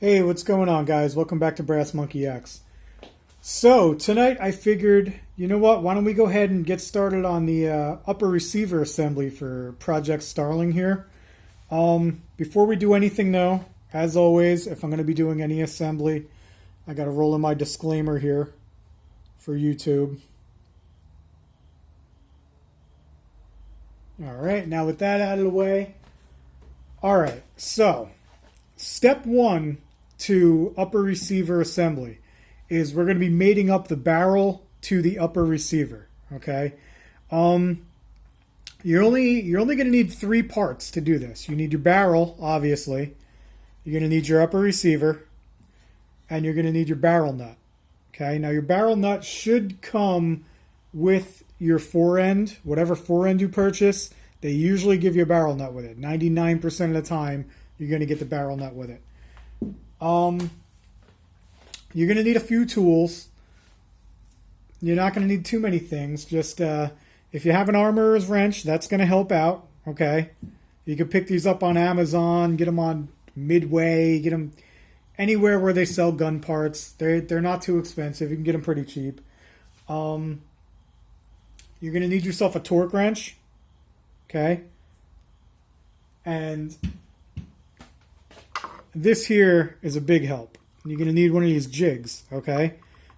Hey, what's going on, guys? Welcome back to Brass Monkey X. So, tonight I figured, you know what, why don't we go ahead and get started on the upper receiver assembly for Project Starling here. Before we do anything though, as always, if I'm going to be doing any assembly, I got to roll in my disclaimer here for YouTube. Alright, now with that out of the way. Alright, so step one to upper receiver assembly is we're going to be mating up the barrel to the upper receiver. Okay, you're only going to need three parts to do this. You need your barrel, obviously. You're going to need your upper receiver, and you're going to need your barrel nut. Okay, now your barrel nut should come with your forend, whatever forend you purchase. They usually give you a barrel nut with it. 99% of the time, you're going to get the barrel nut with it. You're going to need a few tools. You're not going to need too many things. Just if you have an armorer's wrench, that's going to help out. Okay, you can pick these up on Amazon, get them on Midway, get them anywhere where they sell gun parts. They're not too expensive. You can get them pretty cheap. You're going to need yourself a torque wrench. Okay, and this here is a big help. You're going to need one of these jigs, okay?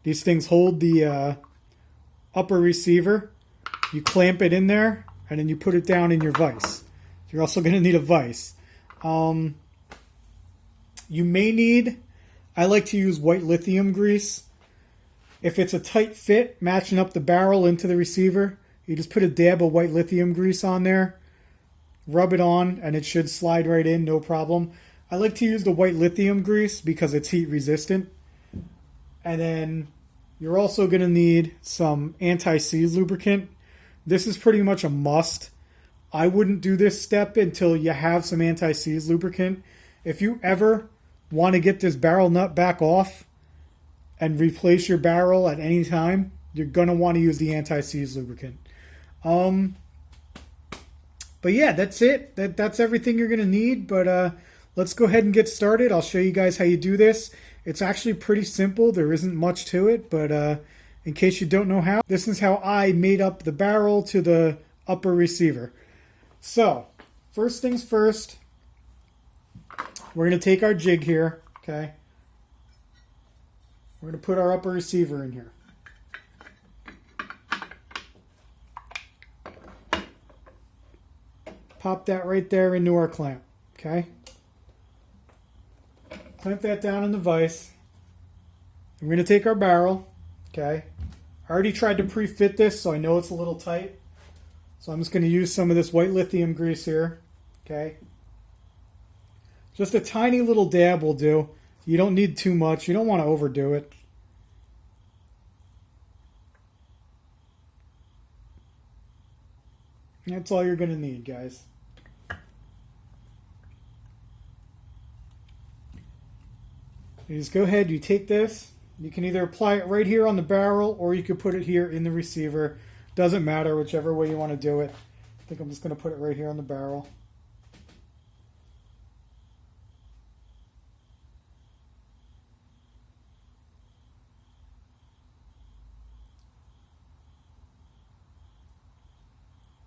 These things hold the upper receiver. You clamp it in there, and then you put it down in your vise. You're also going to need a vise. You may need, I like to use white lithium grease. If it's a tight fit, matching up the barrel into the receiver, you just put a dab of white lithium grease on there, rub it on, and it should slide right in, no problem. I like to use the white lithium grease because it's heat resistant. And then you're also going to need some anti-seize lubricant. This is pretty much a must. I wouldn't do this step until you have some anti-seize lubricant. If you ever want to get this barrel nut back off and replace your barrel at any time, you're going to want to use the anti-seize lubricant. But yeah, that's it. That's everything you're going to need. But let's go ahead and get started. I'll show you guys how you do this. It's actually pretty simple. There isn't much to it, but in case you don't know how, this is how I made up the barrel to the upper receiver. So, first things first, we're going to take our jig here, okay? We're going to put our upper receiver in here. Pop that right there into our clamp, okay? Clamp that down in the vise. We're going to take our barrel, okay? I already tried to pre-fit this, so I know it's a little tight. So I'm just going to use some of this white lithium grease here, okay? Just a tiny little dab will do. You don't need too much. You don't want to overdo it. That's all you're going to need, guys. You just go ahead, you take this. You can either apply it right here on the barrel or you could put it here in the receiver. Doesn't matter, whichever way you want to do it. I think I'm just going to put it right here on the barrel.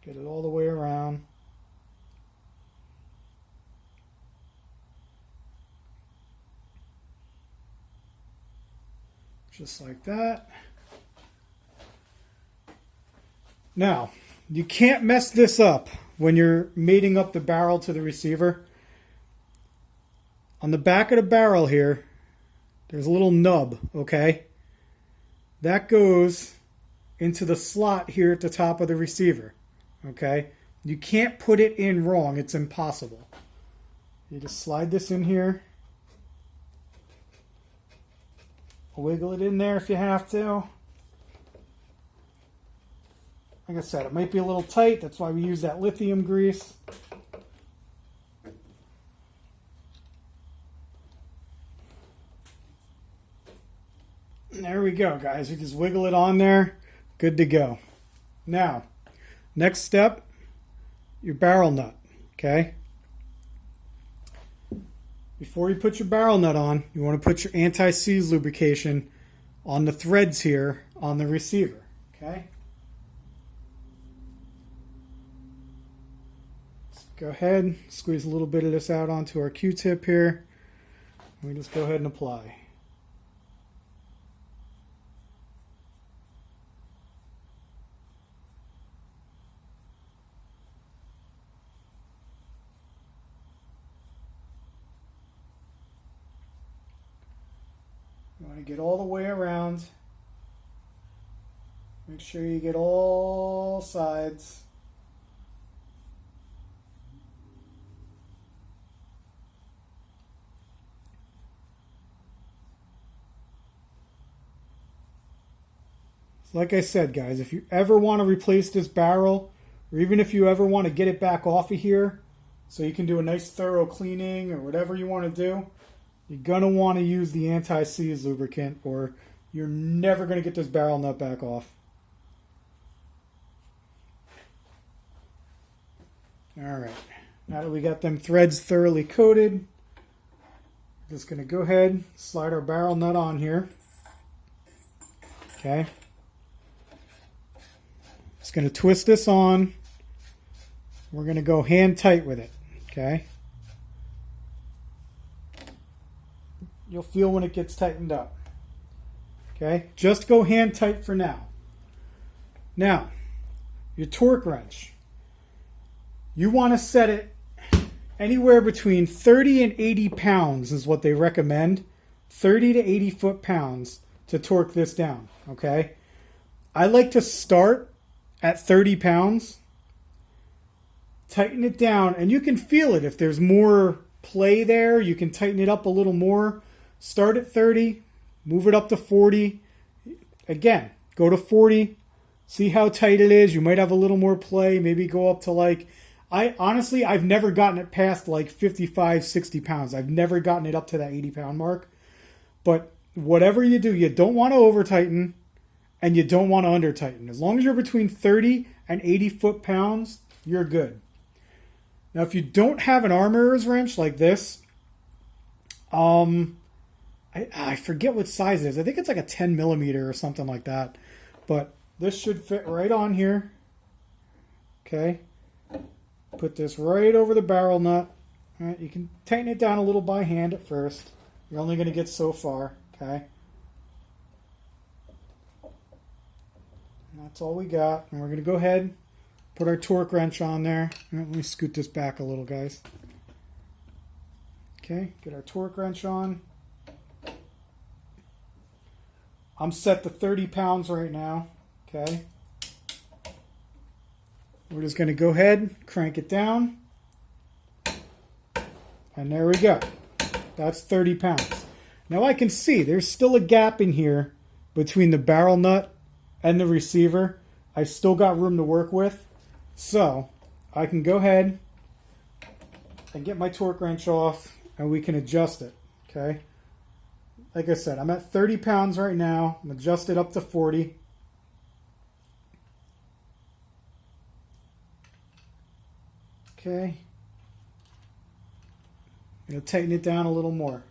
Get it all the way around. Just like that. Now, you can't mess this up when you're mating up the barrel to the receiver. On the back of the barrel here, there's a little nub, okay? That goes into the slot here at the top of the receiver, okay? You can't put it in wrong. It's impossible. You just slide this in here. Wiggle it in there if you have to. Like I said, it might be a little tight. That's why we use that lithium grease. And there we go, guys. You just wiggle it on there. Good to go. Now, next step, your barrel nut. Okay? before you put your barrel nut on, you want to put your anti-seize lubrication on the threads here on the receiver. Okay? Let's go ahead, squeeze a little bit of this out onto our Q-tip here. And we just go ahead and apply. You want to get all the way around. Make sure you get all sides. So like I said, guys, if you ever want to replace this barrel, or even if you ever want to get it back off of here, so you can do a nice thorough cleaning or whatever you want to do, you're going to want to use the anti-seize lubricant, or you're never going to get this barrel nut back off. Alright, now that we got them threads thoroughly coated, we're just going to go ahead, slide our barrel nut on here. Okay. Just going to twist this on. We're going to go hand tight with it. Okay. You'll feel when it gets tightened up. Okay, just go hand tight for now. Now, your torque wrench. You want to set it anywhere between 30 and 80 pounds is what they recommend. 30 to 80 foot-pounds to torque this down. Okay, I like to start at 30 pounds. Tighten it down, and you can feel it. If there's more play there, you can tighten it up a little more. Start at 30, move it up to 40. Again, go to 40, see how tight it is. You might have a little more play, maybe go up to like, I've never gotten it past like 55, 60 pounds. I've never gotten it up to that 80 pound mark. But whatever you do, you don't want to over tighten and you don't want to under tighten. As long as you're between 30 and 80 foot-pounds, you're good. Now, if you don't have an armorer's wrench like this, I forget what size it is. I think it's like a 10 millimeter or something like that. But this should fit right on here. Okay. Put this right over the barrel nut. All right, you can tighten it down a little by hand at first. You're only going to get so far. Okay. And that's all we got. And we're going to go ahead, put our torque wrench on there. All right, let me scoot this back a little, guys. Okay, get our torque wrench on. I'm set to 30 pounds right now. Okay. We're just going to go ahead, crank it down. And there we go. That's 30 pounds. Now I can see there's still a gap in here between the barrel nut and the receiver. I've still got room to work with. So I can go ahead and get my torque wrench off and we can adjust it. Okay. Like I said, I'm at 30 pounds right now. I'm adjusted up to 40. Okay. I'm going to tighten it down a little more.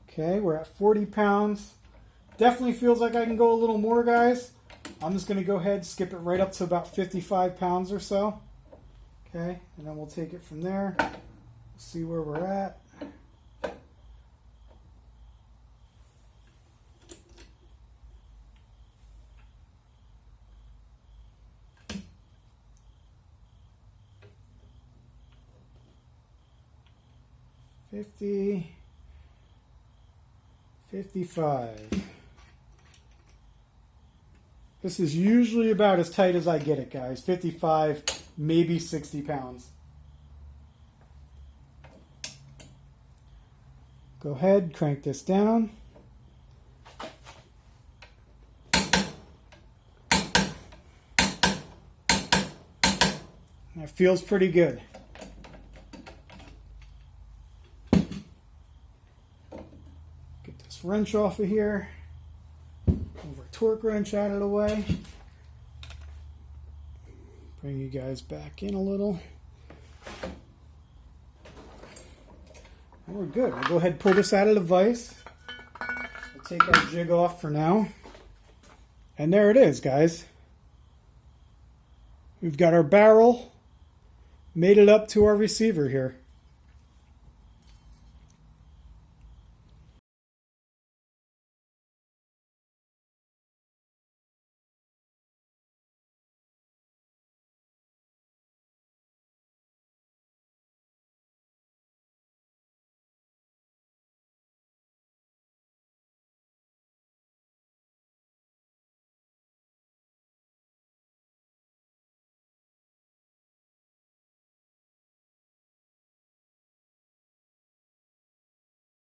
Okay, we're at 40 pounds. Definitely feels like I can go a little more, guys. I'm just going to go ahead and skip it right up to about 55 pounds or so. Okay, and then we'll take it from there. See where we're at. $50, $55. This is usually about as tight as I get it, guys. 55, maybe 60 pounds. Go ahead, crank this down. That feels pretty good. Get this wrench off of here. Move our torque wrench out of the way. Bring you guys back in a little. And we're good. We'll go ahead and pull this out of the vise. We'll take our jig off for now. And there it is, guys. We've got our barrel, made it up to our receiver here.